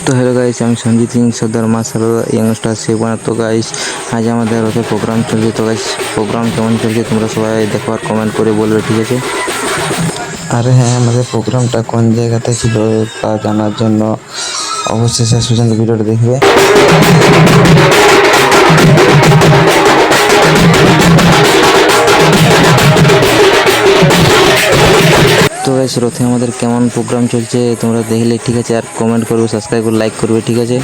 তো hello guys, আমি সঞ্জিত সিং সর্দার মা সারদা ইয়াংস্টার সেবানা। তো গাইস, আজ আমাদের রথে প্রোগ্রাম চলছে। তো গাইস, প্রোগ্রাম কেমন চলছে তোমরা সবাই দেখো আর কমেন্ট করে বলবে, ঠিক আছে? আরে হ্যাঁ, আমাদের প্রোগ্রামটা কোন জায়গাতে ছিল তা জানার জন্য অবশ্যই শেষ পর্যন্ত ভিডিওটা দেখবে। তো গাইস, রথে আমাদের কেমন প্রোগ্রাম চলছে তোমরা দেখলে, ঠিক আছে? আর কমেন্ট করবে, সাবস্ক্রাইব করে লাইক করবে, ঠিক আছে?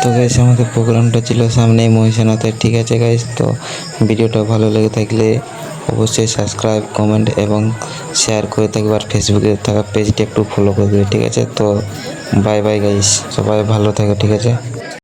তো গাইস, আমাদের প্রোগ্রামটা ছিল সামনে মহিষানাতে, ঠিক আছে গাইস? তো ভিডিওটা ভালো লেগে থাকলে অবশ্যই সাবস্ক্রাইব, কমেন্ট এবং শেয়ার করে থাকবে, আর ফেসবুকে থাকা পেজটি একটু ফলো করে দেবে, ঠিক আছে? তো বাই বাই গাইস, সবাই ভালো থাকে, ঠিক আছে?